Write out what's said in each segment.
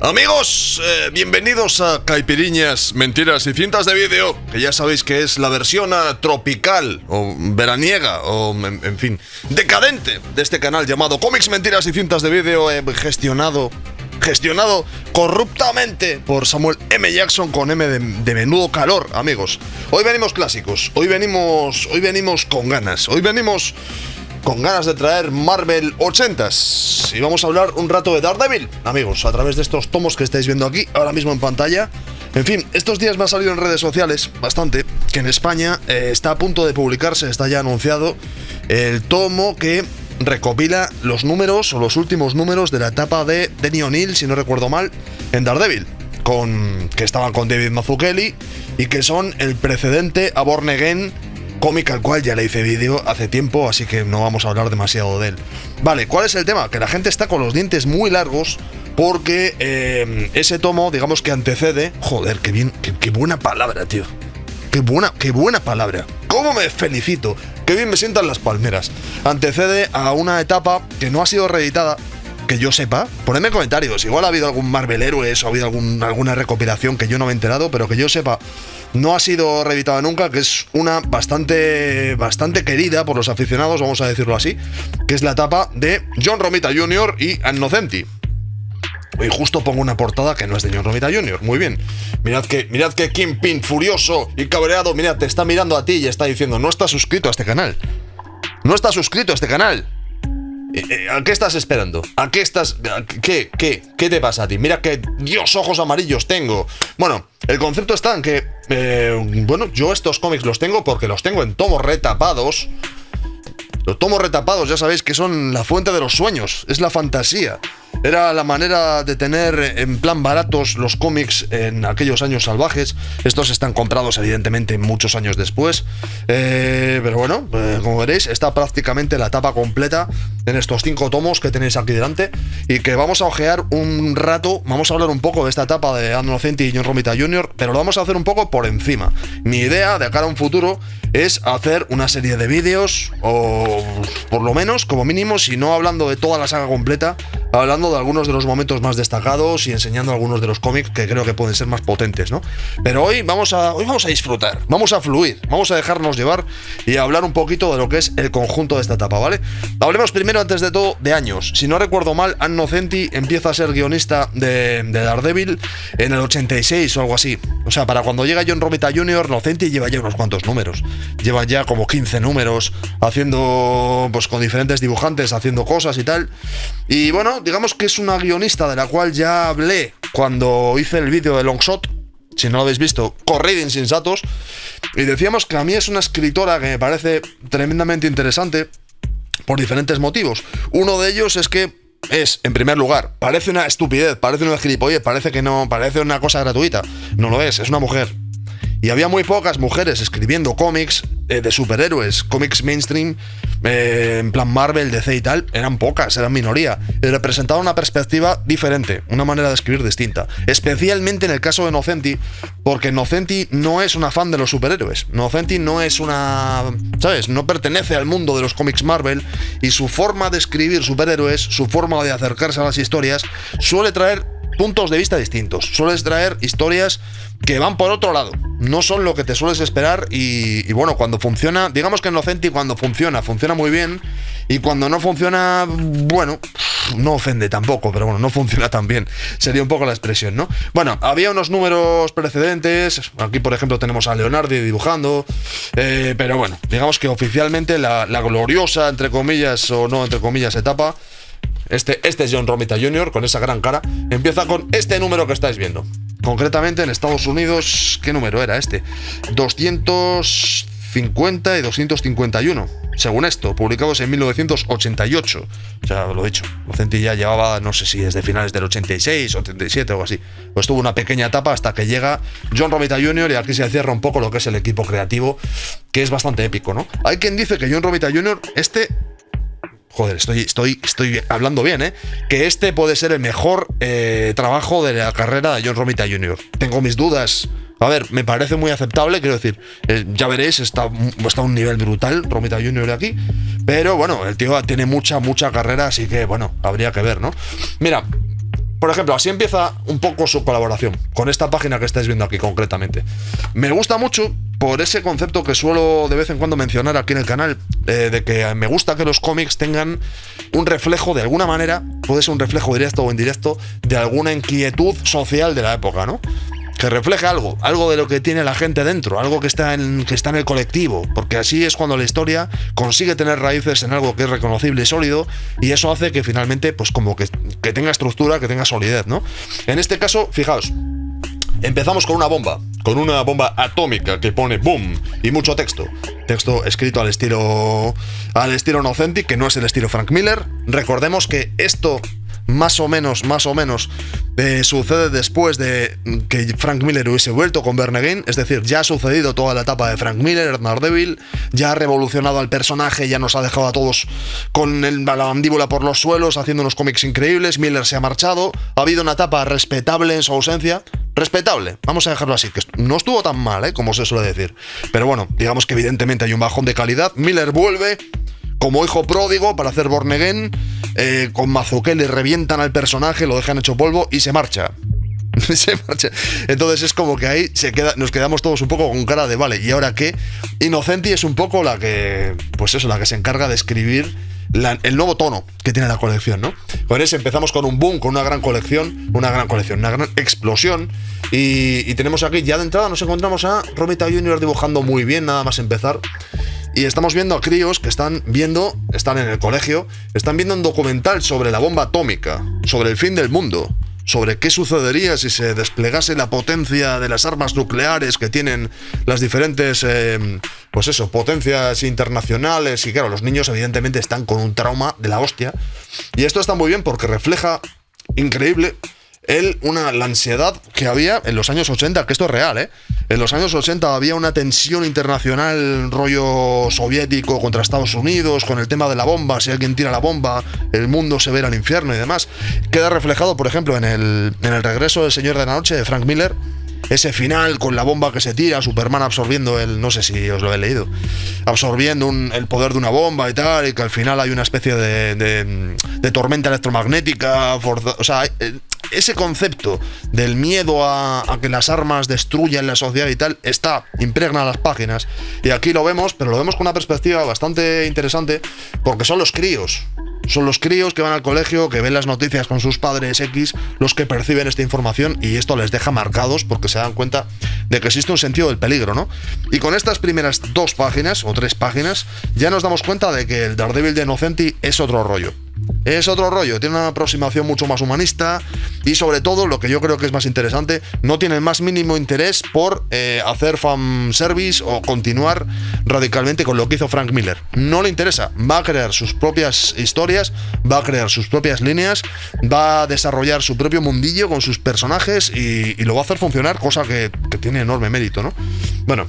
Amigos, bienvenidos a Caipiriñas, Mentiras y Cintas de Vídeo, que ya sabéis que es la versión tropical, o veraniega, o en fin, decadente de este canal llamado Cómics, Mentiras y Cintas de Vídeo, gestionado corruptamente por Samuel M. Jackson con M de menudo calor, amigos. Hoy venimos clásicos, hoy venimos con ganas, con ganas de traer Marvel 80s. Y vamos a hablar un rato de Daredevil, amigos, a través de estos tomos que estáis viendo aquí, ahora mismo en pantalla. En fin, estos días me ha salido en redes sociales bastante que en España está a punto de publicarse, está ya anunciado, el tomo que recopila los números, o los últimos números de la etapa de Denny O'Neil, si no recuerdo mal, en Daredevil, que estaban con David Mazzucchelli y que son el precedente a Born Again, cómic al cual ya le hice vídeo hace tiempo, así que no vamos a hablar demasiado de él. Vale, ¿cuál es el tema? Que la gente está con los dientes muy largos porque ese tomo, digamos que antecede... Joder, qué bien, qué buena palabra, tío. Qué buena palabra. ¿Cómo me felicito? Qué bien me sientan las palmeras. Antecede a una etapa que no ha sido reeditada, que yo sepa. Ponedme en comentarios, igual ha habido algún Marvel Héroes o ha habido alguna recopilación que yo no me he enterado, pero que yo sepa no ha sido reeditada nunca, que es una bastante querida por los aficionados, vamos a decirlo así, que es la etapa de John Romita Jr. y Ann Nocenti. Y justo pongo una portada que no es de John Romita Jr. Muy bien. Mirad que Kingpin, furioso y cabreado, mirad, te está mirando a ti y está diciendo: no estás suscrito a este canal. No estás suscrito a este canal. ¿A qué estás esperando? ¿A qué estás...? ¿Qué te pasa a ti? Mira que Dios, ojos amarillos tengo. Bueno, el concepto está en que... yo estos cómics los tengo porque los tengo en tomos retapados. Los tomos retapados ya sabéis que son la fuente de los sueños. Es la fantasía. Era la manera de tener en plan baratos los cómics en aquellos años salvajes. Estos están comprados evidentemente muchos años después, pero bueno, como veréis, está prácticamente la etapa completa en estos 5 tomos que tenéis aquí delante y que vamos a ojear un rato. Vamos a hablar un poco de esta etapa de Ann Nocenti y John Romita Jr., pero lo vamos a hacer un poco por encima. Mi idea de cara a un futuro es hacer una serie de vídeos, o por lo menos, como mínimo, si no hablando de toda la saga completa, hablando de algunos de los momentos más destacados y enseñando algunos de los cómics que creo que pueden ser más potentes, ¿no? Pero hoy vamos a disfrutar, vamos a fluir, vamos a dejarnos llevar y a hablar un poquito de lo que es el conjunto de esta etapa, ¿vale? Hablemos primero, antes de todo, de años. Si no recuerdo mal, Ann Nocenti empieza a ser guionista de Daredevil en el 86 o algo así. O sea, para cuando llega John Romita Jr., Nocenti lleva ya unos cuantos números. Lleva ya como 15 números haciendo, pues con diferentes dibujantes, haciendo cosas y tal. Y bueno, digamos que es una guionista de la cual ya hablé cuando hice el vídeo de Longshot. Si no lo habéis visto, corred insensatos. Y decíamos que a mí es una escritora que me parece tremendamente interesante por diferentes motivos. Uno de ellos es que en primer lugar, parece una estupidez, parece una gilipollez, parece que no, parece una cosa gratuita. No lo es una mujer. Y había muy pocas mujeres escribiendo cómics de superhéroes, cómics mainstream, en plan Marvel, DC y tal, eran pocas, eran minoría. Y representaba una perspectiva diferente, una manera de escribir distinta. Especialmente en el caso de Nocenti, porque Nocenti no es una fan de los superhéroes. Nocenti no es una... ¿sabes? No pertenece al mundo de los cómics Marvel, y su forma de escribir superhéroes, su forma de acercarse a las historias, suele traer puntos de vista distintos. Sueles traer historias que van por otro lado, no son lo que te sueles esperar y bueno, cuando funciona, digamos que en Nocenti cuando funciona muy bien, y cuando no funciona, bueno, no ofende tampoco, pero bueno, no funciona tan bien, sería un poco la expresión, ¿no? Bueno, había unos números precedentes, aquí por ejemplo tenemos a Leonardi dibujando, pero bueno, digamos que oficialmente la gloriosa, entre comillas o no entre comillas, etapa, este es John Romita Jr. con esa gran cara, empieza con este número que estáis viendo. Concretamente en Estados Unidos, ¿qué número era este? 250 y 251, según esto, publicados en 1988. O sea, lo he dicho, Nocenti ya llevaba, no sé si desde finales del 86 o 87 o algo así. Pues tuvo una pequeña etapa hasta que llega John Romita Jr. y aquí se cierra un poco lo que es el equipo creativo, que es bastante épico, ¿no? Hay quien dice que John Romita Jr., joder, estoy hablando bien, que este puede ser el mejor trabajo de la carrera de John Romita Jr. Tengo mis dudas. A ver, me parece muy aceptable, quiero decir, ya veréis, está a un nivel brutal Romita Jr. aquí, pero bueno, el tío tiene mucha carrera, así que bueno, habría que ver, ¿no? Mira, por ejemplo, así empieza un poco su colaboración con esta página que estáis viendo aquí concretamente. Me gusta mucho por ese concepto que suelo de vez en cuando mencionar aquí en el canal, de que me gusta que los cómics tengan un reflejo de alguna manera, puede ser un reflejo directo o indirecto, de alguna inquietud social de la época, ¿no? Que refleje algo de lo que tiene la gente dentro, algo que está en el colectivo, porque así es cuando la historia consigue tener raíces en algo que es reconocible y sólido, y eso hace que finalmente, pues como que tenga estructura, que tenga solidez, ¿no? En este caso, fijaos, empezamos con una bomba atómica que pone boom y mucho texto escrito al estilo Nocenti, que no es el estilo Frank Miller. Recordemos que esto más o menos sucede después de que Frank Miller hubiese vuelto con Born Again, es decir, ya ha sucedido toda la etapa de Frank Miller, Daredevil, ya ha revolucionado al personaje, ya nos ha dejado a todos con la mandíbula por los suelos, haciendo unos cómics increíbles. Miller se ha marchado, ha habido una etapa respetable en su ausencia, respetable, vamos a dejarlo así, que no estuvo tan mal, como se suele decir, pero bueno, digamos que evidentemente hay un bajón de calidad. Miller vuelve como hijo pródigo para hacer Born Again, con Mazzucchelli revientan al personaje, lo dejan hecho polvo y se marcha. Entonces es como que ahí nos quedamos todos un poco con cara de vale, ¿y ahora qué? Inocenti es un poco la que se encarga de escribir el nuevo tono que tiene la colección, ¿no? Con ese empezamos con un boom, con una gran explosión, y tenemos aquí, ya de entrada nos encontramos a Romita Jr. dibujando muy bien, nada más empezar. Y estamos viendo a críos que están en el colegio, están viendo un documental sobre la bomba atómica, sobre el fin del mundo, sobre qué sucedería si se desplegase la potencia de las armas nucleares que tienen las diferentes, potencias internacionales. Y claro, los niños evidentemente están con un trauma de la hostia. Y esto está muy bien porque refleja, increíble, la ansiedad que había en los años 80, que esto es real, En los años 80 había una tensión internacional, rollo soviético contra Estados Unidos, con el tema de la bomba. Si alguien tira la bomba, el mundo se va al infierno y demás. Queda reflejado, por ejemplo, en el regreso del Señor de la Noche de Frank Miller. Ese final con la bomba que se tira, Superman absorbiendo no sé si os lo he leído, absorbiendo el poder de una bomba y tal, y que al final hay una especie de tormenta electromagnética, ese concepto del miedo a que las armas destruyan la sociedad y tal, impregna las páginas, y aquí lo vemos, pero lo vemos con una perspectiva bastante interesante, porque son los críos que van al colegio, que ven las noticias con sus padres X, los que perciben esta información, y esto les deja marcados porque se dan cuenta de que existe un sentido del peligro, ¿no? Y con estas primeras 2 páginas o 3 páginas ya nos damos cuenta de que el Daredevil de Nocenti es otro rollo. Tiene una aproximación mucho más humanista y, sobre todo, lo que yo creo que es más interesante, no tiene el más mínimo interés por hacer fanservice o continuar radicalmente con lo que hizo Frank Miller. No le interesa, va a crear sus propias historias, va a crear sus propias líneas, va a desarrollar su propio mundillo con sus personajes y lo va a hacer funcionar, cosa que tiene enorme mérito, ¿no? Bueno,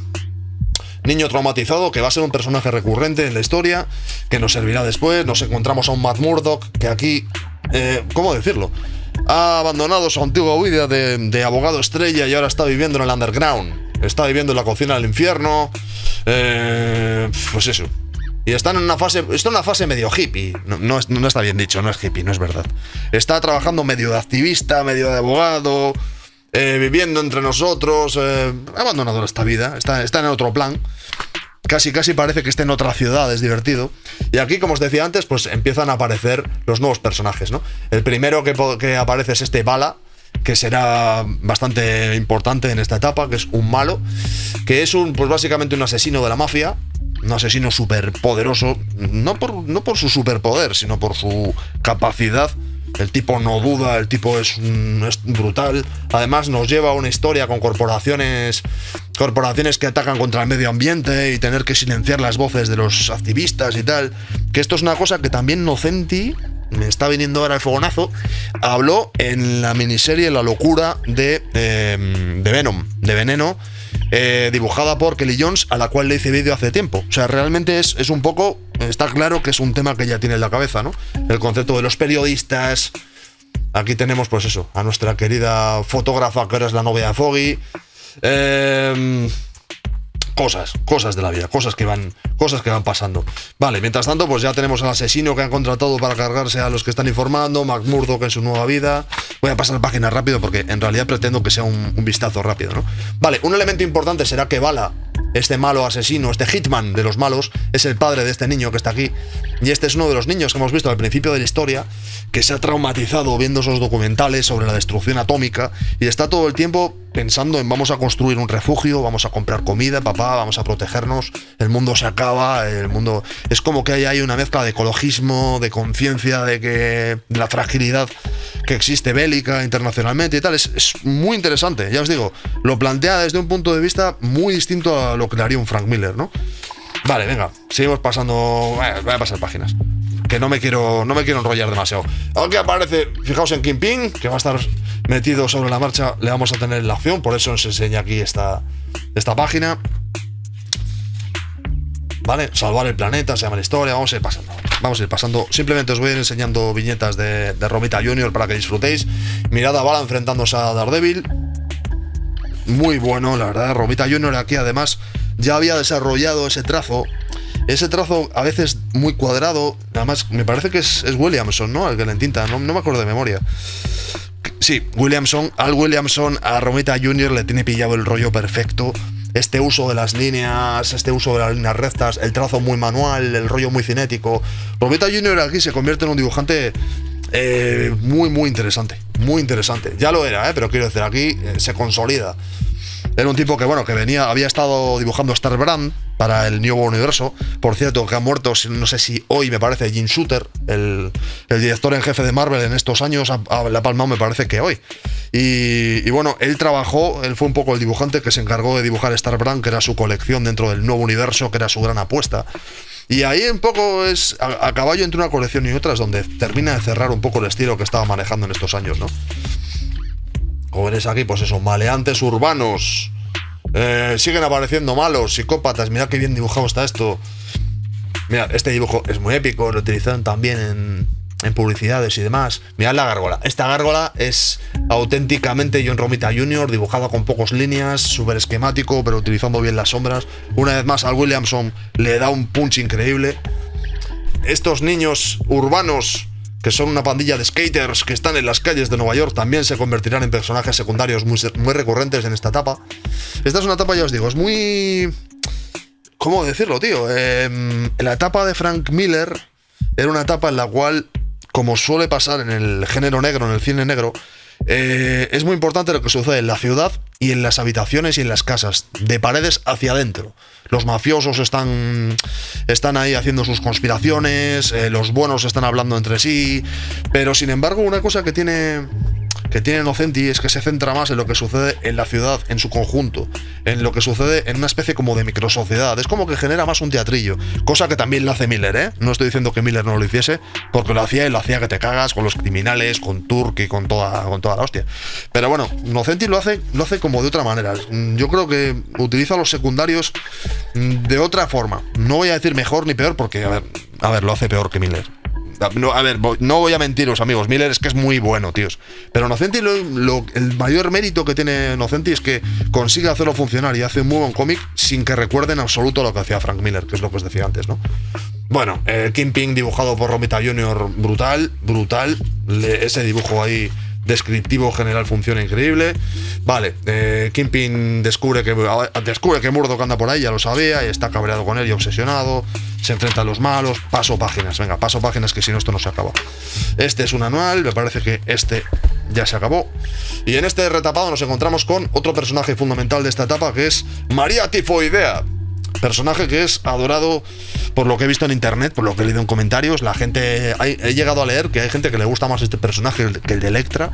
niño traumatizado, que va a ser un personaje recurrente en la historia, que nos servirá después. Nos encontramos a un Matt Murdock que aquí, ¿cómo decirlo?, ha abandonado su antigua vida de abogado estrella y ahora está viviendo en el underground, está viviendo en la cocina del infierno, pues eso. Y está en una fase medio hippie. No está bien dicho, no es hippie, no es verdad. Está trabajando medio de activista, medio de abogado, viviendo entre nosotros, ha abandonado esta vida, está en otro plan. Casi parece que esté en otra ciudad, es divertido. Y aquí, como os decía antes, pues empiezan a aparecer los nuevos personajes, ¿no? El primero que aparece es este Bala, que será bastante importante en esta etapa, que es un malo, que es pues básicamente un asesino de la mafia, un asesino súper poderoso, no por su superpoder, sino por su capacidad. El tipo no duda, el tipo es brutal. Además nos lleva a una historia con corporaciones que atacan contra el medio ambiente y tener que silenciar las voces de los activistas y tal. Que esto es una cosa que también Nocenti, me está viniendo ahora el fogonazo, habló en la miniserie La locura de Veneno, dibujada por Kelly Jones, a la cual le hice vídeo hace tiempo. O sea, realmente es un poco, está claro que es un tema que ya tiene en la cabeza, ¿no? El concepto de los periodistas. Aquí tenemos, pues eso, a nuestra querida fotógrafa, que ahora es la novia de Foggy. cosas de la vida, cosas que van pasando. Vale, mientras tanto, pues ya tenemos al asesino que han contratado para cargarse a los que están informando, Matt Murdock en su nueva vida. Voy a pasar la página rápido porque en realidad pretendo que sea un vistazo rápido, ¿no? Vale, un elemento importante será que Vala, este malo asesino, este hitman de los malos, es el padre de este niño que está aquí. Y este es uno de los niños que hemos visto al principio de la historia, que se ha traumatizado viendo esos documentales sobre la destrucción atómica y está todo el tiempo pensando en vamos a construir un refugio, vamos a comprar comida, papá, vamos a protegernos, el mundo se acaba, el mundo... Es como que hay ahí una mezcla de ecologismo, de conciencia de la fragilidad que existe bélica internacionalmente y tal. Es muy interesante, ya os digo, lo plantea desde un punto de vista muy distinto a lo que le haría un Frank Miller, ¿no? Vale, venga, seguimos pasando... voy a pasar páginas, que no me quiero enrollar demasiado. Aunque aparece, fijaos en Kingpin, que va a estar metido sobre la marcha, le vamos a tener la opción, por eso os enseña aquí esta página. Vale, salvar el planeta, se llama la historia, vamos a ir pasando. Simplemente os voy a ir enseñando viñetas de Romita Jr. para que disfrutéis. Mirad a Vala enfrentándose a Daredevil. Muy bueno, la verdad. Romita Jr. aquí además ya había desarrollado ese trazo a veces muy cuadrado. Además, me parece que es Williamson, ¿no? El que le entinta, no me acuerdo de memoria. Sí, Al Williamson a Romita Jr. le tiene pillado el rollo perfecto. Este uso de las líneas rectas, el trazo muy manual, el rollo muy cinético. Romita Jr. aquí se convierte en un dibujante muy interesante. Muy interesante. Ya lo era, pero quiero decir, aquí se consolida. Era un tipo que, había estado dibujando Star Brand para el nuevo universo. Por cierto, que ha muerto, no sé si hoy, me parece, Jim Shooter, el director en jefe de Marvel en estos años, le ha palmado, me parece que hoy. Y bueno, él fue un poco el dibujante que se encargó de dibujar Star Brand, que era su colección dentro del nuevo universo, que era su gran apuesta. Y ahí un poco es a caballo entre una colección y otra, es donde termina de cerrar un poco el estilo que estaba manejando en estos años, ¿no? Como veréis aquí, pues eso, maleantes urbanos. Siguen apareciendo malos, psicópatas. Mirad qué bien dibujado está esto. Mirad, este dibujo es muy épico. Lo utilizaron también en publicidades y demás. Mirad la gárgola. Esta gárgola es auténticamente John Romita Jr., dibujada con pocas líneas, súper esquemático, pero utilizando bien las sombras. Una vez más, Al Williamson le da un punch increíble. Estos niños urbanos, que son una pandilla de skaters que están en las calles de Nueva York, también se convertirán en personajes secundarios muy recurrentes en esta etapa. Esta es una etapa, ya os digo, es muy... ¿Cómo decirlo, tío? La etapa de Frank Miller era una etapa en la cual, como suele pasar en el género negro, en el cine negro, es muy importante lo que sucede en la ciudad y en las habitaciones y en las casas, de paredes hacia adentro. Los mafiosos están ahí haciendo sus conspiraciones, los buenos están hablando entre sí, pero sin embargo una cosa que tiene Nocenti es que se centra más en lo que sucede en la ciudad, en su conjunto, en lo que sucede en una especie como de microsociedad. Es como que genera más un teatrillo, cosa que también lo hace Miller, ¿eh? No estoy diciendo que Miller no lo hiciese, porque lo hacía y lo hacía que te cagas con los criminales, con Turk y con toda la hostia. Pero bueno, Nocenti lo hace como de otra manera. Yo creo que utiliza los secundarios de otra forma. No voy a decir mejor ni peor, porque, a ver, lo hace peor que Miller. No, a ver, no voy a mentiros, amigos. Miller es que es muy bueno, tíos. Pero Nocenti, el mayor mérito que tiene Nocenti es que consigue hacerlo funcionar y hace un muy buen cómic sin que recuerde en absoluto lo que hacía Frank Miller, que es lo que os decía antes, ¿no? Bueno, Kingpin dibujado por Romita Jr., brutal. Ese dibujo ahí descriptivo general funciona increíble. Vale, Kingpin descubre que Murdock anda por ahí, ya lo sabía, y está cabreado con él y obsesionado. Se enfrenta a los malos. Paso páginas, que si no esto no se acaba. Este es un anual, me parece que este ya se acabó. Y en este retapado nos encontramos con otro personaje fundamental de esta etapa, que es María Tifoidea. Personaje que es adorado por lo que he visto en internet, por lo que he leído en comentarios. He llegado a leer que hay gente que le gusta más este personaje que el de Elektra.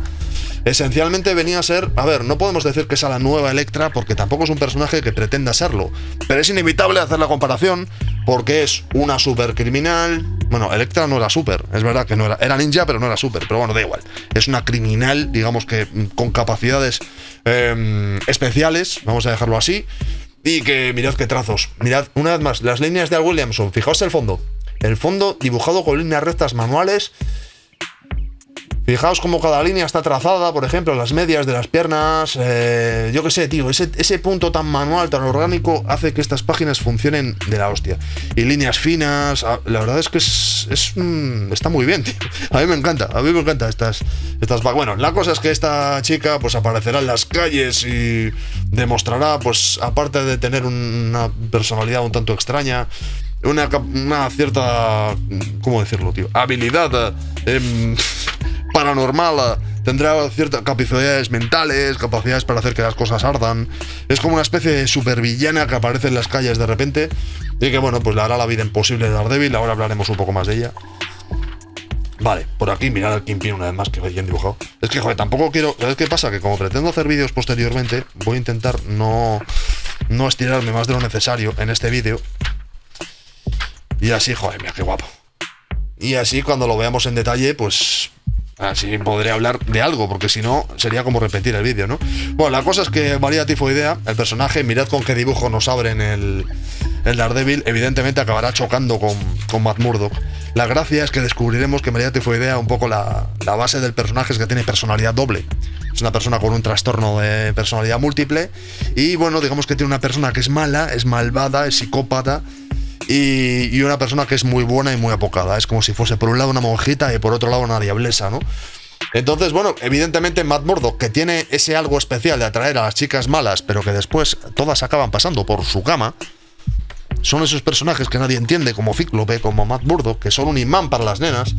Esencialmente venía a ser, no podemos decir que sea la nueva Elektra, porque tampoco es un personaje que pretenda serlo, pero es inevitable hacer la comparación porque es una supercriminal. Bueno, Elektra no era super, es verdad que no era ninja, pero no era super, pero bueno, da igual. Es una criminal, digamos que con capacidades especiales, vamos a dejarlo así. Y que mirad qué trazos. Mirad una vez más las líneas de Al Williamson. Fijaos el fondo. El fondo dibujado con líneas rectas manuales. Fijaos cómo cada línea está trazada, por ejemplo, las medias de las piernas. Yo qué sé, tío, ese punto tan manual, tan orgánico, hace que estas páginas funcionen de la hostia. Y líneas finas, la verdad es que está muy bien, tío. A mí me encanta estas. Bueno, la cosa es que esta chica pues aparecerá en las calles y demostrará, pues, aparte de tener una personalidad un tanto extraña, una cierta, ¿cómo decirlo, tío? Habilidad paranormal, tendrá ciertas capacidades mentales, capacidades para hacer que las cosas ardan. Es como una especie de supervillana que aparece en las calles de repente y que, bueno, pues le hará la vida imposible a Daredevil. Ahora hablaremos un poco más de ella. Vale, por aquí mirad al Kingpin una vez más, que bien dibujado. Es que, joder, tampoco quiero... ¿Sabes qué pasa? Que como pretendo hacer vídeos posteriormente, voy a intentar no estirarme más de lo necesario en este vídeo. Y así, joder, mira qué guapo. Y así cuando lo veamos en detalle, pues así podré hablar de algo, porque si no sería como repetir el vídeo, ¿no? Bueno, la cosa es que María Tifoidea, el personaje, mirad con qué dibujo nos abren el Daredevil, evidentemente acabará chocando con Matt Murdock. La gracia es que descubriremos que María Tifoidea, un poco la base del personaje, es que tiene personalidad doble. Es una persona con un trastorno de personalidad múltiple y, bueno, digamos que tiene una persona que es mala, es malvada, es psicópata, y una persona que es muy buena y muy apocada. Es como si fuese por un lado una monjita y por otro lado una diablesa, ¿no? Entonces, bueno, evidentemente Matt Murdock, que tiene ese algo especial de atraer a las chicas malas, pero que después todas acaban pasando por su cama, son esos personajes que nadie entiende, como Cíclope, como Matt Murdock, que son un imán para las nenas.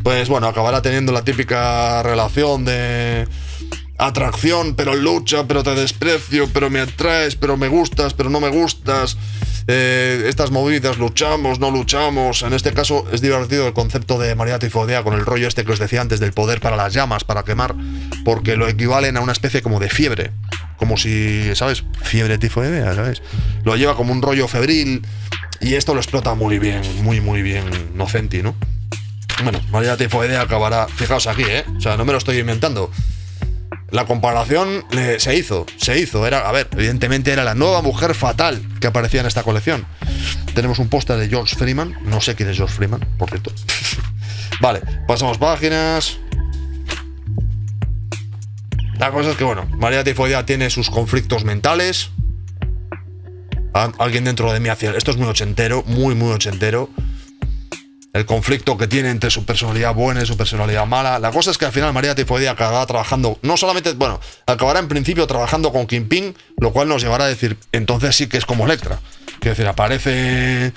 Pues bueno, acabará teniendo la típica relación de atracción, pero lucha, pero te desprecio, pero me atraes, pero me gustas, pero no me gustas. Estas movidas, luchamos, no luchamos. En este caso es divertido el concepto de María Tifoidea con el rollo este que os decía antes del poder para las llamas, para quemar, porque lo equivalen a una especie como de fiebre, como si, ¿sabes? Fiebre tifoidea, ¿sabes? Lo lleva como un rollo febril y esto lo explota muy bien, muy bien Nocenti, ¿no? Bueno, María Tifoidea acabará, fijaos aquí, o sea, no me lo estoy inventando. La comparación se hizo, a ver, evidentemente era la nueva mujer fatal que aparecía en esta colección. Tenemos un póster de George Freeman, no sé quién es George Freeman, por cierto. Vale, pasamos páginas. La cosa es que, bueno, María Tifoidea tiene sus conflictos mentales. Alguien dentro de mí hacía... Esto es muy ochentero, muy ochentero. El conflicto que tiene entre su personalidad buena y su personalidad mala. La cosa es que al final María Tifoidea acabará trabajando, no solamente, bueno, acabará en principio trabajando con Kingpin, lo cual nos llevará a decir, entonces sí que es como Elektra. Quiero decir, aparece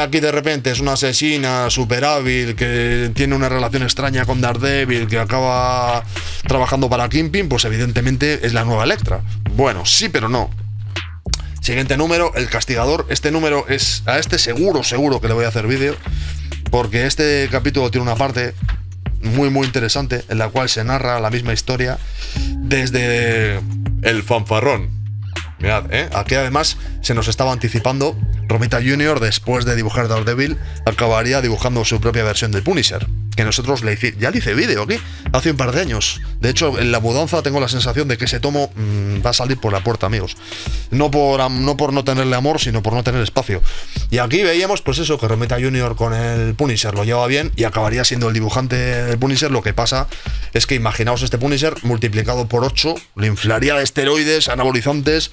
aquí de repente, es una asesina súper hábil, que tiene una relación extraña con Daredevil, que acaba trabajando para Kingpin, pues evidentemente es la nueva Elektra. Bueno, sí, pero no. Siguiente número, El Castigador. Este número es... A este seguro que le voy a hacer vídeo, porque este capítulo tiene una parte muy interesante en la cual se narra la misma historia desde el fanfarrón. Mirad, aquí además se nos estaba anticipando. Romita Jr., después de dibujar Daredevil, acabaría dibujando su propia versión del Punisher, que nosotros ya le hice vídeo aquí, hace un par de años. De hecho, en la mudanza tengo la sensación de que ese tomo va a salir por la puerta, amigos. No por no tenerle amor, sino por no tener espacio. Y aquí veíamos, pues eso, que Romita Jr. con el Punisher lo lleva bien y acabaría siendo el dibujante del Punisher. Lo que pasa es que imaginaos este Punisher multiplicado por 8, le inflaría de esteroides, anabolizantes,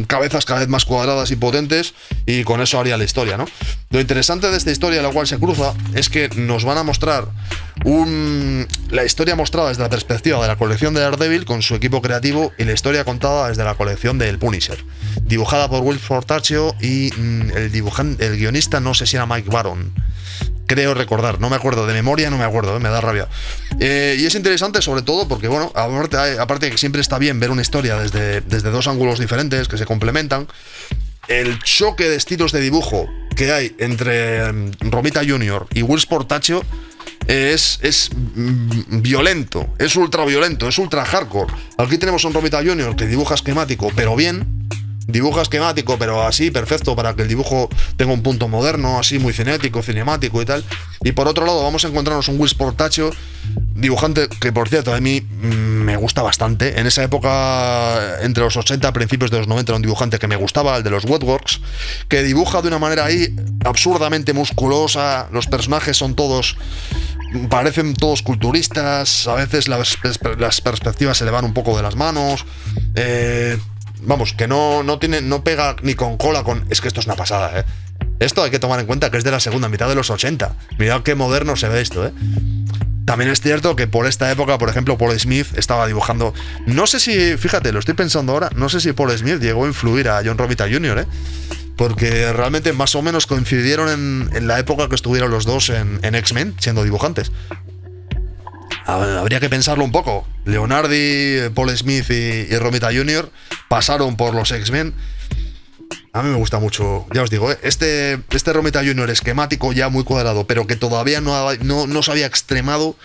cabezas cada vez más cuadradas y potentes, y con eso haría la historia, ¿no? Lo interesante de esta historia, la cual se cruza, es que nos van a mostrar la historia mostrada desde la perspectiva de la colección de Daredevil con su equipo creativo, y la historia contada desde la colección del Punisher, dibujada por Will Fortaccio, y el guionista no sé si era Mike Baron, creo recordar, no me acuerdo, de memoria no me acuerdo, me da rabia. Y es interesante sobre todo porque, bueno, aparte de que siempre está bien ver una historia desde dos ángulos diferentes que se complementan, el choque de estilos de dibujo que hay entre Romita Jr. y Will Fortaccio es violento, es ultra violento, es ultra hardcore. Aquí tenemos a un Romita Jr. que dibuja esquemático, pero bien. Dibuja esquemático, pero así, perfecto, para que el dibujo tenga un punto moderno, así muy cinético, cinemático y tal. Y por otro lado vamos a encontrarnos un Will Fortaccio, dibujante que, por cierto, a mí me gusta bastante. En esa época, entre los 80 y principios de los 90, era un dibujante que me gustaba, el de los Wetworks, que dibuja de una manera ahí absurdamente musculosa. Los personajes son todos parecen todos culturistas, a veces las perspectivas se le van un poco de las manos. Vamos, que no pega ni con cola con... Es que esto es una pasada, ¿eh? Esto hay que tomar en cuenta que es de la segunda mitad de los 80. Mirad qué moderno se ve esto, ¿eh? También es cierto que por esta época, por ejemplo, Paul Smith estaba dibujando... No sé si, fíjate, lo estoy pensando ahora, no sé si Paul Smith llegó a influir a John Romita Jr., ¿eh? Porque realmente más o menos coincidieron en la época que estuvieron los dos en X-Men, siendo dibujantes. Habría que pensarlo un poco. Leonardi, Paul Smith y Romita Jr. pasaron por los X-Men. A mí me gusta mucho, ya os digo, este Romita Jr. esquemático ya muy cuadrado, pero que todavía no se había extremado.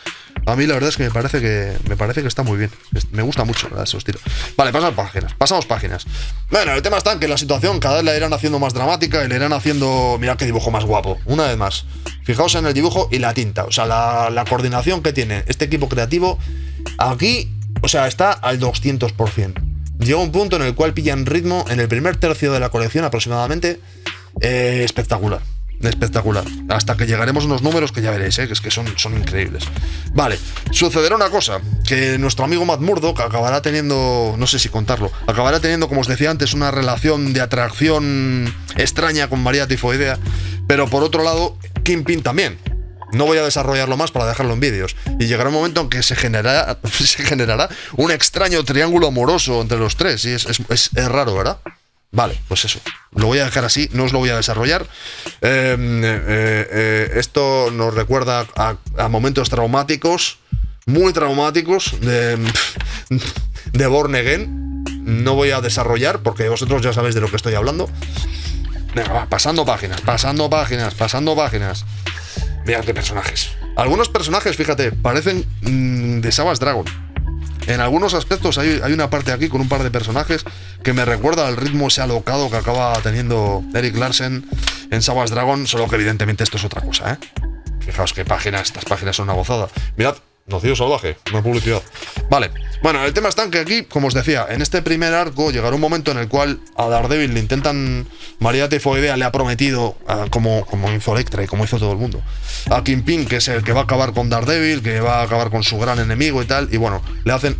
A mí la verdad es que me parece que está muy bien. Me gusta mucho, ¿verdad? Ese estilo. Vale, pasamos páginas. Bueno, el tema está en que la situación cada vez la irán haciendo más dramática y le irán haciendo... Mirad qué dibujo más guapo. Una vez más, fijaos en el dibujo y la tinta. O sea, la coordinación que tiene este equipo creativo aquí, o sea, está al 200%. Llega un punto en el cual pillan ritmo en el primer tercio de la colección aproximadamente. Espectacular. Hasta que llegaremos a unos números que ya veréis, que es que son increíbles. Vale, sucederá una cosa, que nuestro amigo Matt Murdock acabará teniendo, no sé si contarlo, acabará teniendo, como os decía antes, una relación de atracción extraña con María Tifoidea, pero por otro lado, Kingpin también. No voy a desarrollarlo más para dejarlo en vídeos. Y llegará un momento en que se generará un extraño triángulo amoroso entre los tres. Y es raro, ¿verdad? Vale, pues eso. Lo voy a dejar así, no os lo voy a desarrollar. Esto nos recuerda a momentos traumáticos, muy traumáticos, de Born Again. No voy a desarrollar porque vosotros ya sabéis de lo que estoy hablando. Venga, va, pasando páginas. Mirad qué personajes. Algunos personajes, fíjate, parecen de Savage Dragon. En algunos aspectos hay una parte aquí con un par de personajes que me recuerda al ritmo ese alocado que acaba teniendo Erik Larsen en Savage Dragon, solo que evidentemente esto es otra cosa, ¿eh? Fijaos qué páginas, estas páginas son una gozada. Mirad, Nocivo Salvaje, una publicidad. Vale, bueno, el tema está en que aquí, como os decía, en este primer arco llegará un momento en el cual a Daredevil le intentan... María Tifoidea le ha prometido, como hizo Electra y como hizo todo el mundo, a Kingpin, que es el que va a acabar con Daredevil, que va a acabar con su gran enemigo y tal, y bueno, le hacen...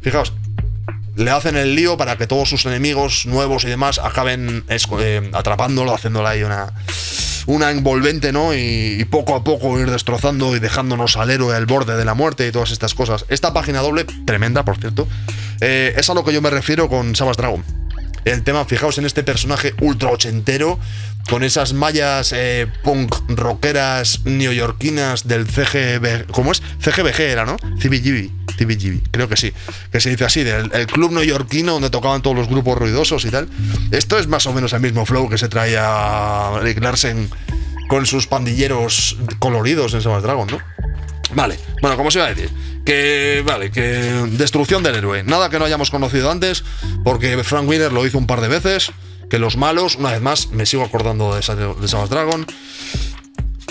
Fijaos, le hacen el lío para que todos sus enemigos nuevos y demás acaben atrapándolo, haciéndole ahí una envolvente, ¿no? Y poco a poco ir destrozando y dejándonos al héroe al borde de la muerte y todas estas cosas. Esta página doble, tremenda, por cierto, es a lo que yo me refiero con Savage Dragon. El tema, fijaos en este personaje ultra ochentero, con esas mallas punk rockeras neoyorquinas del CGB... ¿Cómo es? CGBG era, ¿no? CBGB, creo que sí. Que se dice así, el club neoyorquino donde tocaban todos los grupos ruidosos y tal. Esto es más o menos el mismo flow que se traía Erik Larsen con sus pandilleros coloridos en Savage Dragon, ¿no? Vale, bueno, como se iba a decir, que destrucción del héroe, nada que no hayamos conocido antes, porque Frank Miller lo hizo un par de veces, que los malos, una vez más, me sigo acordando de Savage Dragon,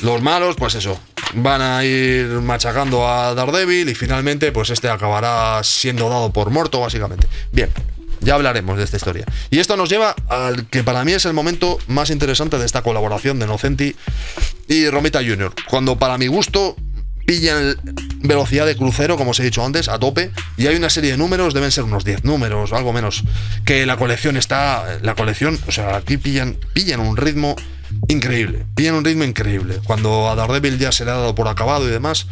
los malos, pues eso, van a ir machacando a Daredevil y finalmente, pues este acabará siendo dado por muerto, básicamente. Bien, ya hablaremos de esta historia. Y esto nos lleva al que para mí es el momento más interesante de esta colaboración de Nocenti y Romita Jr., cuando para mi gusto pillan velocidad de crucero, como os he dicho antes, a tope, y hay una serie de números, deben ser unos 10 números o algo menos, que la colección, o sea, aquí pillan un ritmo increíble, cuando a Daredevil ya se le ha dado por acabado y demás,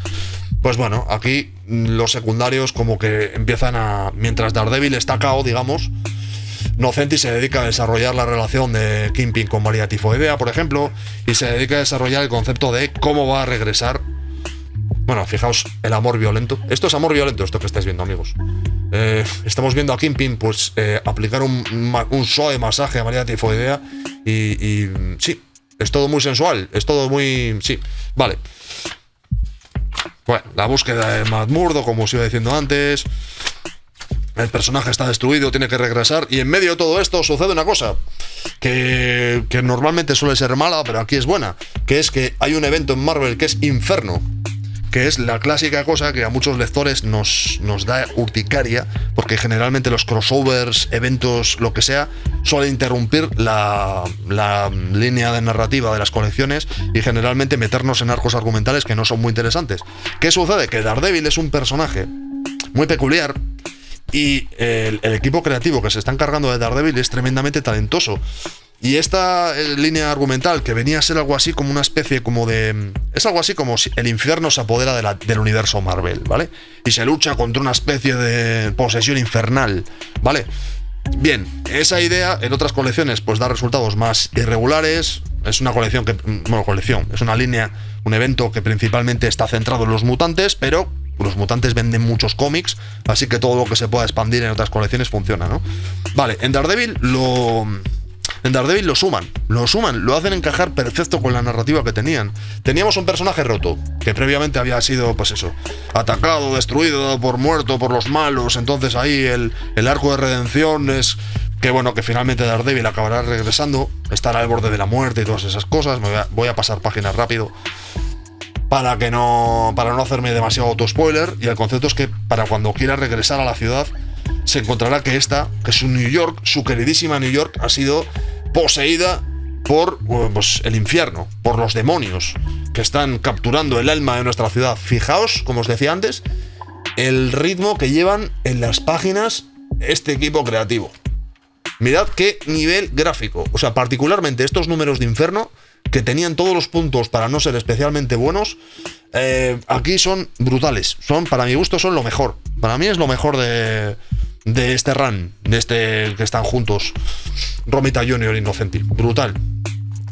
pues bueno, aquí los secundarios como que empiezan a, mientras Daredevil está cao, digamos, Nocenti se dedica a desarrollar la relación de Kingpin con María Tifoidea, por ejemplo, y se dedica a desarrollar el concepto de cómo va a regresar. Bueno, fijaos, el amor violento. Esto es amor violento, esto que estáis viendo, amigos. Estamos viendo a Kingpin, pues, aplicar un suave masaje a María Tifoidea. Y sí, es todo muy sensual. Es todo muy... Sí, vale. Bueno, la búsqueda de Matt Murdock, como os iba diciendo antes. El personaje está destruido, tiene que regresar. Y en medio de todo esto sucede una cosa que normalmente suele ser mala, pero aquí es buena. Que es que hay un evento en Marvel que es Inferno, que es la clásica cosa que a muchos lectores nos da urticaria, porque generalmente los crossovers, eventos, lo que sea, suelen interrumpir la línea de narrativa de las colecciones y generalmente meternos en arcos argumentales que no son muy interesantes. ¿Qué sucede? Que Daredevil es un personaje muy peculiar y el equipo creativo que se está encargando de Daredevil es tremendamente talentoso. Y esta línea argumental, que venía a ser algo así como una especie como de... Es algo así como si el infierno se apodera del universo Marvel, ¿vale? Y se lucha contra una especie de posesión infernal, ¿vale? Bien, esa idea en otras colecciones pues da resultados más irregulares. Es una colección que... Bueno, colección. Es una línea, un evento que principalmente está centrado en los mutantes, pero... Los mutantes venden muchos cómics, así que todo lo que se pueda expandir en otras colecciones funciona, ¿no? Vale, en Daredevil lo suman, lo hacen encajar perfecto con la narrativa que tenían. Teníamos un personaje roto, que previamente había sido, pues eso, atacado, destruido, dado por muerto por los malos. Entonces ahí el arco de redención es que, bueno, que finalmente Daredevil acabará regresando, estará al borde de la muerte y todas esas cosas. Voy a pasar páginas rápido para no hacerme demasiado auto-spoiler. Y el concepto es que para cuando quiera regresar a la ciudad, se encontrará que que su New York, su queridísima New York, ha sido poseída por pues, el infierno, por los demonios que están capturando el alma de nuestra ciudad. Fijaos, como os decía antes, el ritmo que llevan en las páginas este equipo creativo. Mirad qué nivel gráfico. O sea, particularmente estos números de Inferno, que tenían todos los puntos para no ser especialmente buenos, aquí son brutales. Para mi gusto son lo mejor. Para mí es lo mejor de este run, de este que están juntos Romita Jr. y Innocenti. Brutal.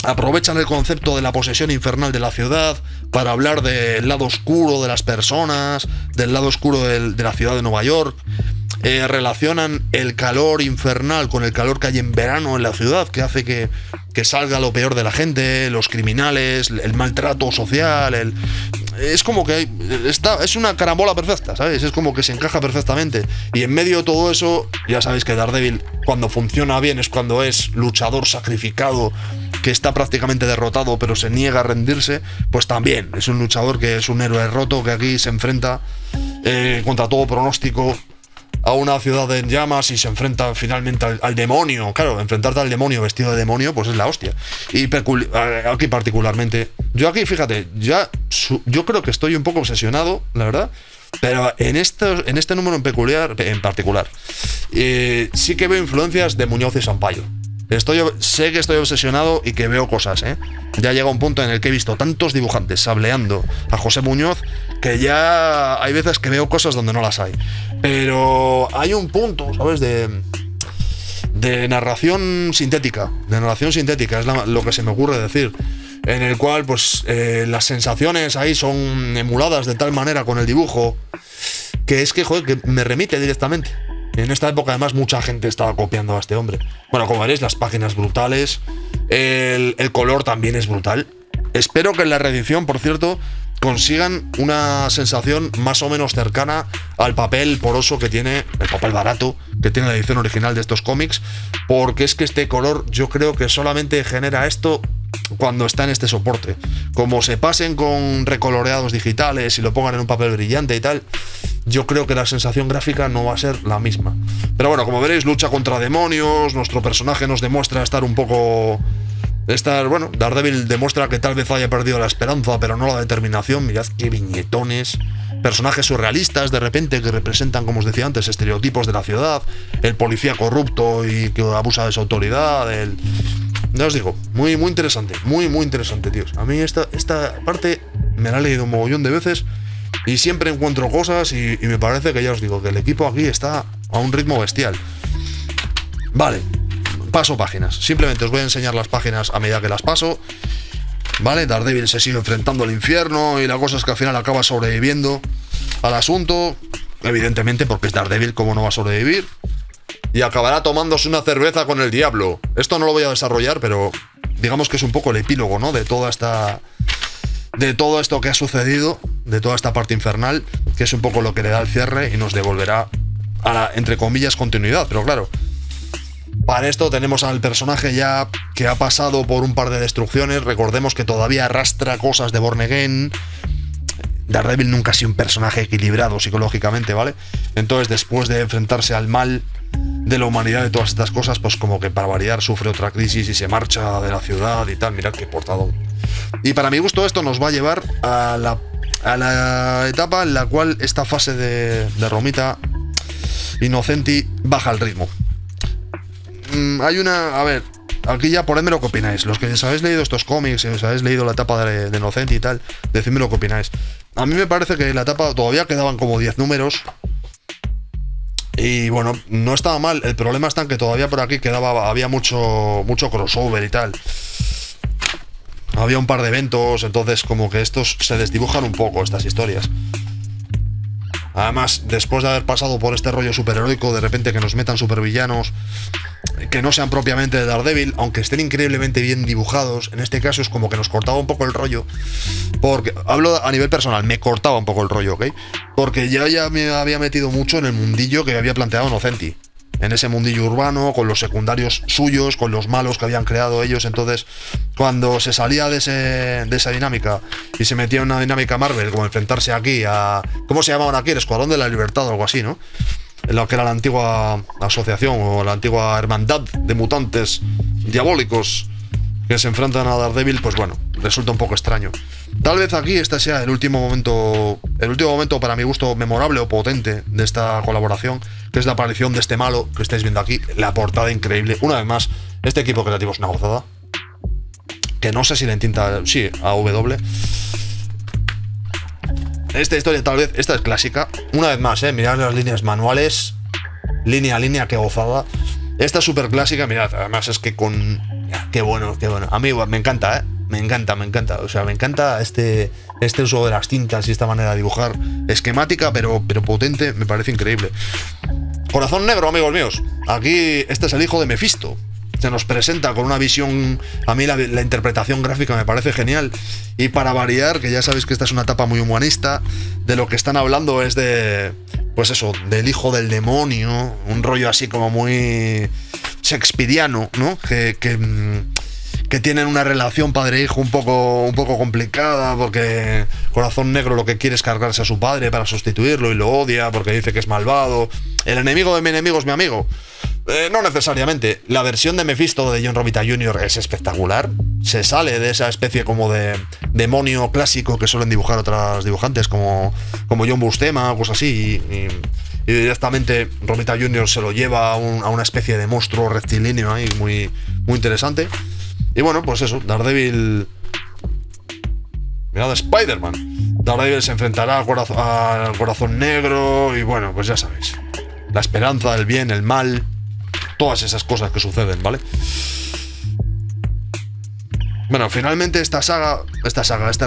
Aprovechan el concepto de la posesión infernal de la ciudad para hablar del lado oscuro de las personas, del lado oscuro de la ciudad de Nueva York. Relacionan el calor infernal con el calor que hay en verano en la ciudad, que hace que salga lo peor de la gente, los criminales, el maltrato social, es como que es una carambola perfecta, ¿sabes? Es como que se encaja perfectamente. Y en medio de todo eso, ya sabéis que Daredevil, cuando funciona bien, es cuando es luchador sacrificado, que está prácticamente derrotado, pero se niega a rendirse. Pues también es un luchador que es un héroe roto, que aquí se enfrenta contra todo pronóstico a una ciudad en llamas y se enfrenta finalmente al demonio. Claro, enfrentarte al demonio vestido de demonio, pues es la hostia. Y aquí particularmente, yo aquí, fíjate, yo creo que estoy un poco obsesionado, la verdad, pero en este número en particular, sí que veo influencias de Muñoz y Sampaio. Sé que estoy obsesionado y que veo cosas, ¿eh? Ya llega un punto en el que he visto tantos dibujantes sableando a José Muñoz que ya hay veces que veo cosas donde no las hay. Pero hay un punto, ¿sabes? De narración sintética. Es lo que se me ocurre decir. En el cual, pues, las sensaciones ahí son emuladas de tal manera con el dibujo que es que, joder, que me remite directamente. En esta época, además, mucha gente estaba copiando a este hombre. Bueno, como veréis, las páginas brutales. El color también es brutal. Espero que en la reedición, por cierto, consigan una sensación más o menos cercana al papel poroso que tiene, el papel barato que tiene la edición original de estos cómics, porque es que este color yo creo que solamente genera esto cuando está en este soporte. Como se pasen con recoloreados digitales y lo pongan en un papel brillante y tal, yo creo que la sensación gráfica no va a ser la misma. Pero bueno, como veréis, lucha contra demonios, nuestro personaje nos demuestra bueno, Daredevil demuestra que tal vez haya perdido la esperanza, pero no la determinación. Mirad qué viñetones. Personajes surrealistas, de repente, que representan, como os decía antes, estereotipos de la ciudad. El policía corrupto y que abusa de su autoridad. Ya os digo, muy, muy interesante. Muy, muy interesante, tíos. A mí esta parte me la he leído un mogollón de veces y siempre encuentro cosas y me parece que, ya os digo, que el equipo aquí está a un ritmo bestial. Vale. Paso páginas. Simplemente os voy a enseñar las páginas a medida que las paso. Vale, Daredevil se sigue enfrentando al infierno y la cosa es que al final acaba sobreviviendo al asunto. Evidentemente, porque es Daredevil, ¿cómo no va a sobrevivir? Y acabará tomándose una cerveza con el diablo. Esto no lo voy a desarrollar, pero digamos que es un poco el epílogo, ¿no? De todo esto que ha sucedido, de toda esta parte infernal, que es un poco lo que le da el cierre y nos devolverá a la, entre comillas, continuidad. Pero claro, para esto tenemos al personaje ya que ha pasado por un par de destrucciones. Recordemos que todavía arrastra cosas de Born Again. Daredevil nunca ha sido un personaje equilibrado psicológicamente, ¿vale? Entonces, después de enfrentarse al mal de la humanidad, de todas estas cosas, pues como que para variar sufre otra crisis y se marcha de la ciudad y tal. Mirad qué portadón. Y para mi gusto esto nos va a llevar a la etapa en la cual esta fase de Romita Innocenti baja el ritmo. Hay una... A ver, aquí ya ponedme lo que opináis. Los que os habéis leído estos cómics, os habéis leído la etapa de Innocenti y tal, decidme lo que opináis. A mí me parece que la etapa todavía quedaban como 10 números. Y bueno, no estaba mal. El problema está en que todavía por aquí había mucho crossover y tal. Había un par de eventos, entonces como que estos se desdibujan un poco, estas historias. Además, después de haber pasado por este rollo superheroico, de repente que nos metan supervillanos que no sean propiamente de Daredevil, aunque estén increíblemente bien dibujados, en este caso es como que nos cortaba un poco el rollo, porque, hablo a nivel personal, me cortaba un poco el rollo, ¿ok? Porque ya me había metido mucho en el mundillo que había planteado Innocenti, en ese mundillo urbano, con los secundarios suyos, con los malos que habían creado ellos. Entonces, cuando se salía de esa dinámica y se metía en una dinámica Marvel, como enfrentarse aquí a... ¿Cómo se llamaban aquí? El Escuadrón de la Libertad o algo así, ¿no? En lo que era la antigua asociación o la antigua hermandad de mutantes diabólicos que se enfrentan a Daredevil, pues bueno, resulta un poco extraño. Tal vez aquí este sea el último momento para mi gusto memorable o potente de esta colaboración, que es la aparición de este malo que estáis viendo aquí, la portada increíble. Una vez más, este equipo creativo es una gozada, que no sé si le entinta, sí, a W. Esta historia tal vez, esta es clásica, una vez más, mirad las líneas manuales, línea a línea, qué gozada. Esta es súper clásica, mirad, además es que con... Qué bueno, qué bueno. A mí me encanta, me encanta. O sea, me encanta este uso de las tintas y esta manera de dibujar. Esquemática, pero potente, me parece increíble. Corazón Negro, amigos míos. Aquí, este es el hijo de Mephisto. Se nos presenta con una visión... A mí la interpretación gráfica me parece genial. Y para variar, que ya sabéis que esta es una etapa muy humanista, de lo que están hablando es de... Pues eso, del hijo del demonio. Un rollo así como muy... shakespeariano, ¿no? Que tienen una relación padre-hijo un poco complicada, porque Corazón Negro lo que quiere es cargarse a su padre para sustituirlo y lo odia porque dice que es malvado. El enemigo de mi enemigo es mi amigo. No necesariamente. La versión de Mephisto de John Romita Jr. es espectacular. Se sale de esa especie como de demonio clásico que suelen dibujar otras dibujantes como John Buscema o cosas así, y directamente Romita Jr. se lo lleva a una especie de monstruo rectilíneo ahí muy, muy interesante. Y bueno, pues eso, Daredevil... Mirad, Spider-Man. Daredevil se enfrentará al Corazón Negro y bueno, pues ya sabéis. La esperanza, el bien, el mal, todas esas cosas que suceden, ¿vale? Bueno, finalmente este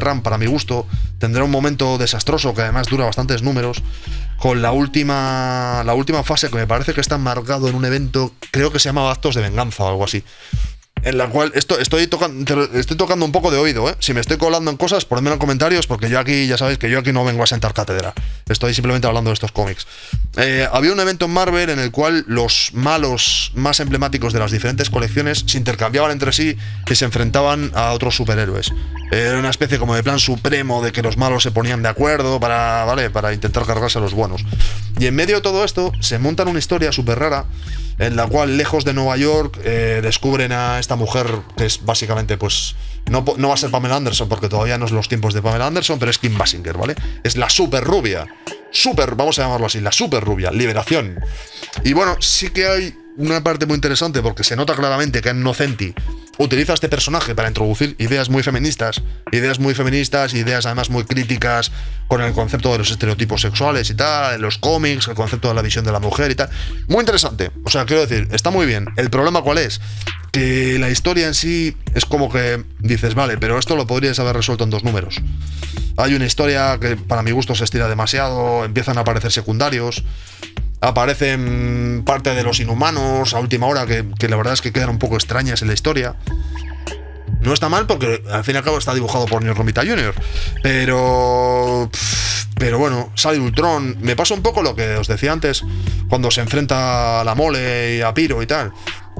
run, para mi gusto, tendrá un momento desastroso que además dura bastantes números, con la última fase que me parece que está enmarcado en un evento, creo que se llama Actos de Venganza o algo así, en la cual estoy tocando un poco de oído, ¿eh? Si me estoy colando en cosas, ponedmelo en comentarios, porque yo aquí, ya sabéis que yo aquí no vengo a sentar cátedra. Estoy simplemente hablando de estos cómics. Había un evento en Marvel en el cual los malos más emblemáticos de las diferentes colecciones se intercambiaban entre sí y se enfrentaban a otros superhéroes. Era una especie como de plan supremo de que los malos se ponían de acuerdo para intentar cargarse a los buenos. Y en medio de todo esto se montan una historia súper rara en la cual, lejos de Nueva York, descubren a esta mujer que es básicamente, pues, no va a ser Pamela Anderson porque todavía no es los tiempos de Pamela Anderson, pero es Kim Basinger, ¿vale? Es la super rubia, vamos a llamarlo así, la super rubia, Liberación. Y bueno, sí que hay una parte muy interesante porque se nota claramente que Innocenti utiliza este personaje para introducir ideas muy feministas, ideas además muy críticas con el concepto de los estereotipos sexuales y tal, en los cómics, el concepto de la visión de la mujer y tal. Muy interesante, o sea, quiero decir, está muy bien. El problema, ¿cuál es? Que la historia en sí es como que dices, vale, pero esto lo podrías haber resuelto en 2 números. Hay una historia que para mi gusto se estira demasiado, empiezan a aparecer secundarios, aparecen parte de los inhumanos a última hora que la verdad es que quedan un poco extrañas en la historia. No está mal porque al fin y al cabo está dibujado por John Romita Jr. Pero bueno, sale Ultron. Me pasa un poco lo que os decía antes cuando se enfrenta a la Mole y a Pyro y tal.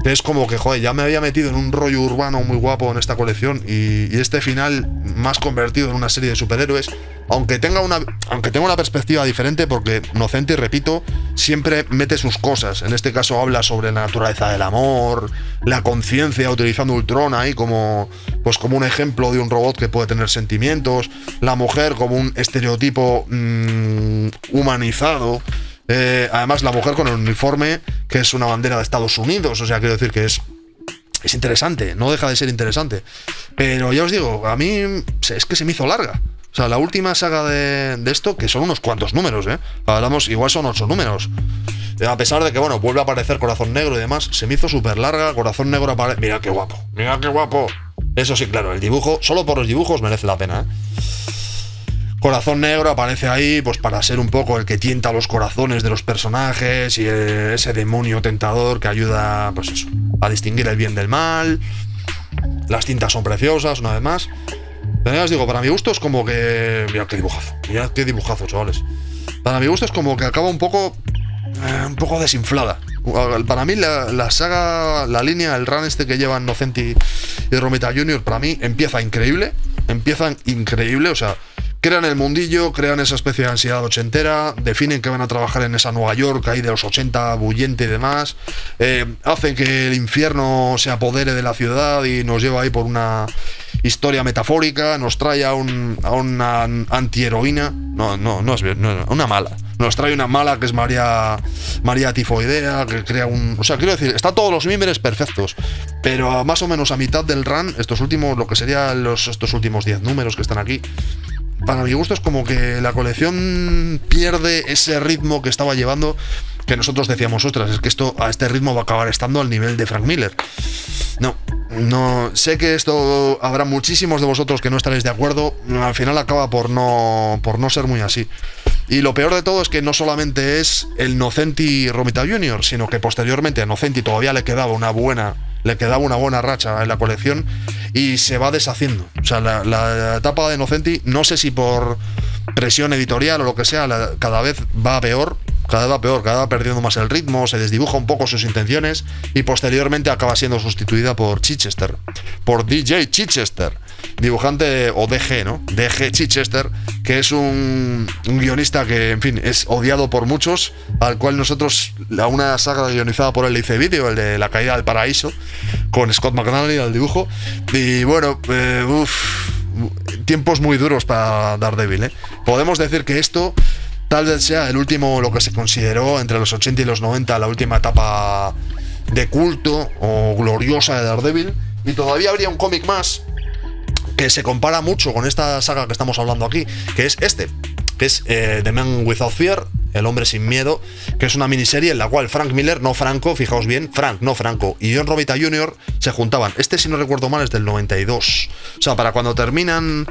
Que es como que, joder, ya me había metido en un rollo urbano muy guapo en esta colección y este final más convertido en una serie de superhéroes aunque tenga una perspectiva diferente, porque Nocenti, repito, siempre mete sus cosas. En este caso habla sobre la naturaleza del amor, la conciencia, utilizando Ultron ahí como un ejemplo de un robot que puede tener sentimientos, la mujer como un estereotipo humanizado. Además, la mujer con el uniforme, que es una bandera de Estados Unidos, o sea, quiero decir que es interesante, no deja de ser interesante. Pero ya os digo, a mí es que se me hizo larga. O sea, la última saga de esto, que son unos cuantos números, hablamos, igual son 8 números. A pesar de que, bueno, vuelve a aparecer Corazón Negro y demás, se me hizo súper larga. Corazón Negro aparece... Mira qué guapo, mira qué guapo. Eso sí, claro, el dibujo, solo por los dibujos merece la pena, Corazón Negro aparece ahí pues para ser un poco el que tienta los corazones de los personajes y ese demonio tentador que ayuda, pues eso, a distinguir el bien del mal. Las tintas son preciosas, una vez más. Pero ya os digo, para mi gusto es como que... Mirad qué dibujazo, chavales. Para mi gusto es como que acaba un poco desinflada. Para mí la saga, la línea, el run este que llevan Nocenti y Romita Jr., para mí empiezan increíble, o sea... Crean el mundillo, crean esa especie de ansiedad ochentera, definen que van a trabajar en esa Nueva York ahí de los 80, bullente y demás, hacen que el infierno se apodere de la ciudad y nos lleva ahí por una historia metafórica, nos trae a una antiheroína, no es bien, una mala. Nos trae una mala que es María Tifoidea, que crea un... O sea, quiero decir, está todos los mimbres perfectos, pero más o menos a mitad del run, estos últimos 10 números que están aquí, para mi gusto es como que la colección pierde ese ritmo que estaba llevando, que nosotros decíamos, ostras, es que esto a este ritmo va a acabar estando al nivel de Frank Miller. No, sé que esto habrá muchísimos de vosotros que no estaréis de acuerdo, al final acaba por no ser muy así. Y lo peor de todo es que no solamente es el Nocenti Romita Jr., sino que posteriormente a Nocenti todavía le quedaba una buena racha en la colección y se va deshaciendo. O sea, la etapa de Nocenti, no sé si por presión editorial o lo que sea, cada vez va peor, cada vez va perdiendo más el ritmo, se desdibuja un poco sus intenciones y posteriormente acaba siendo sustituida por Chichester, por DJ Chichester, dibujante, o DG, ¿no? DG Chichester, que es un guionista que, en fin, es odiado por muchos, al cual nosotros, una saga guionizada por él, le hice vídeo, el de La Caída del Paraíso, con Scott McNally al dibujo, y bueno, tiempos muy duros para Daredevil, Podemos decir que esto tal vez sea el último, lo que se consideró entre los 80 y los 90, la última etapa de culto o gloriosa de Daredevil, y todavía habría un cómic más que se compara mucho con esta saga que estamos hablando aquí, que es The Man Without Fear, El Hombre Sin Miedo, que es una miniserie en la cual Frank Miller, no Franco, fijaos bien, Frank, no Franco, y John Romita Jr. se juntaban. Si no recuerdo mal, es del 92. O sea, para cuando terminan...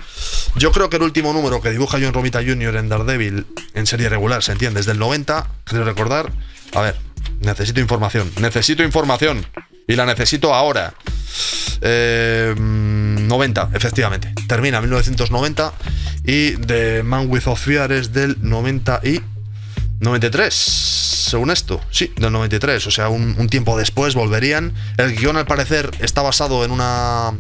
Yo creo que el último número que dibuja John Romita Jr. en Daredevil, en serie regular, ¿se entiende? Es del 90, creo recordar. A ver, necesito información, y la necesito ahora. 90, efectivamente. Termina en 1990 y The Man Without Fear es del 93, según esto. Sí, del 93, o sea, un tiempo después volverían. El guión, al parecer, está basado en una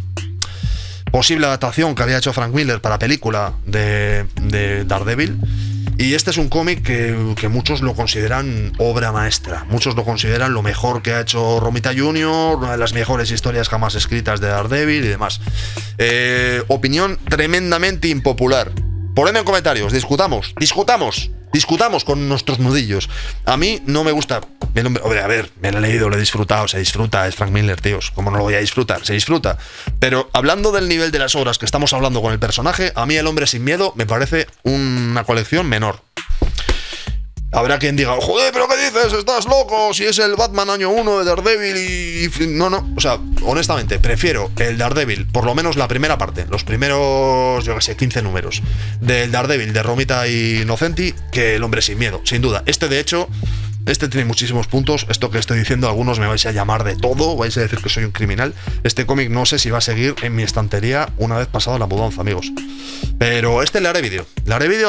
posible adaptación que había hecho Frank Miller para película de Daredevil. Y este es un cómic que muchos lo consideran obra maestra. Muchos lo consideran lo mejor que ha hecho Romita Jr., una de las mejores historias jamás escritas de Daredevil y demás. Opinión tremendamente impopular. Ponedme en comentarios, discutamos con nuestros nudillos. A mí no me gusta. Hombre, a ver, me lo he leído, lo he disfrutado, se disfruta, es Frank Miller, tíos. ¿Cómo no lo voy a disfrutar? Se disfruta. Pero hablando del nivel de las obras que estamos hablando con el personaje, a mí El Hombre Sin Miedo me parece una colección menor. Habrá quien diga, joder, ¿pero qué dices? ¿Estás loco? Si es el Batman año 1 de Daredevil y... No. O sea, honestamente, prefiero el Daredevil, por lo menos la primera parte, los primeros, 15 números del Daredevil de Romita y Nocenti, que El Hombre Sin Miedo, sin duda. De hecho, tiene muchísimos puntos. Esto que estoy diciendo, algunos me vais a llamar de todo, vais a decir que soy un criminal. Este cómic no sé si va a seguir en mi estantería una vez pasada la mudanza, amigos. Pero le haré vídeo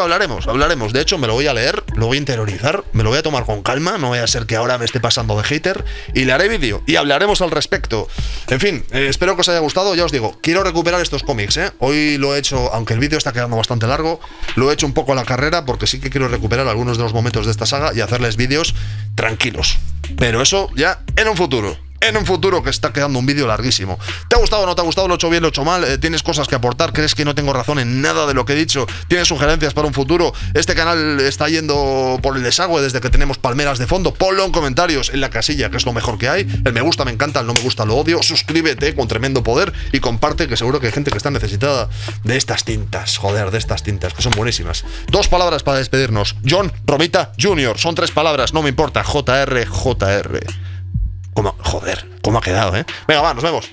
hablaremos. De hecho, me lo voy a leer lo voy a interiorizar, me lo voy a tomar con calma, no vaya a ser que ahora me esté pasando de hater, y le haré vídeo y hablaremos al respecto. En fin, espero que os haya gustado. Ya os digo, quiero recuperar estos cómics, ¿eh? Hoy lo he hecho, aunque el vídeo está quedando bastante largo, lo he hecho un poco a la carrera porque sí que quiero recuperar algunos de los momentos de esta saga y hacerles vídeos tranquilos. Pero eso ya en un futuro. En un futuro, que está quedando un vídeo larguísimo. ¿Te ha gustado o no te ha gustado? ¿Lo he hecho bien, lo he hecho mal? ¿Tienes cosas que aportar? ¿Crees que no tengo razón en nada de lo que he dicho? ¿Tienes sugerencias para un futuro? ¿Este canal está yendo por el desagüe desde que tenemos palmeras de fondo? Ponlo en comentarios, en la casilla, que es lo mejor que hay. El me gusta me encanta, el no me gusta lo odio. Suscríbete con tremendo poder y comparte, que seguro que hay gente que está necesitada de estas tintas. Joder, de estas tintas, que son buenísimas. 2 palabras para despedirnos. John Romita Jr. Son 3 palabras, no me importa. JR. Joder, cómo ha quedado, ¿eh? Venga, va, nos vemos.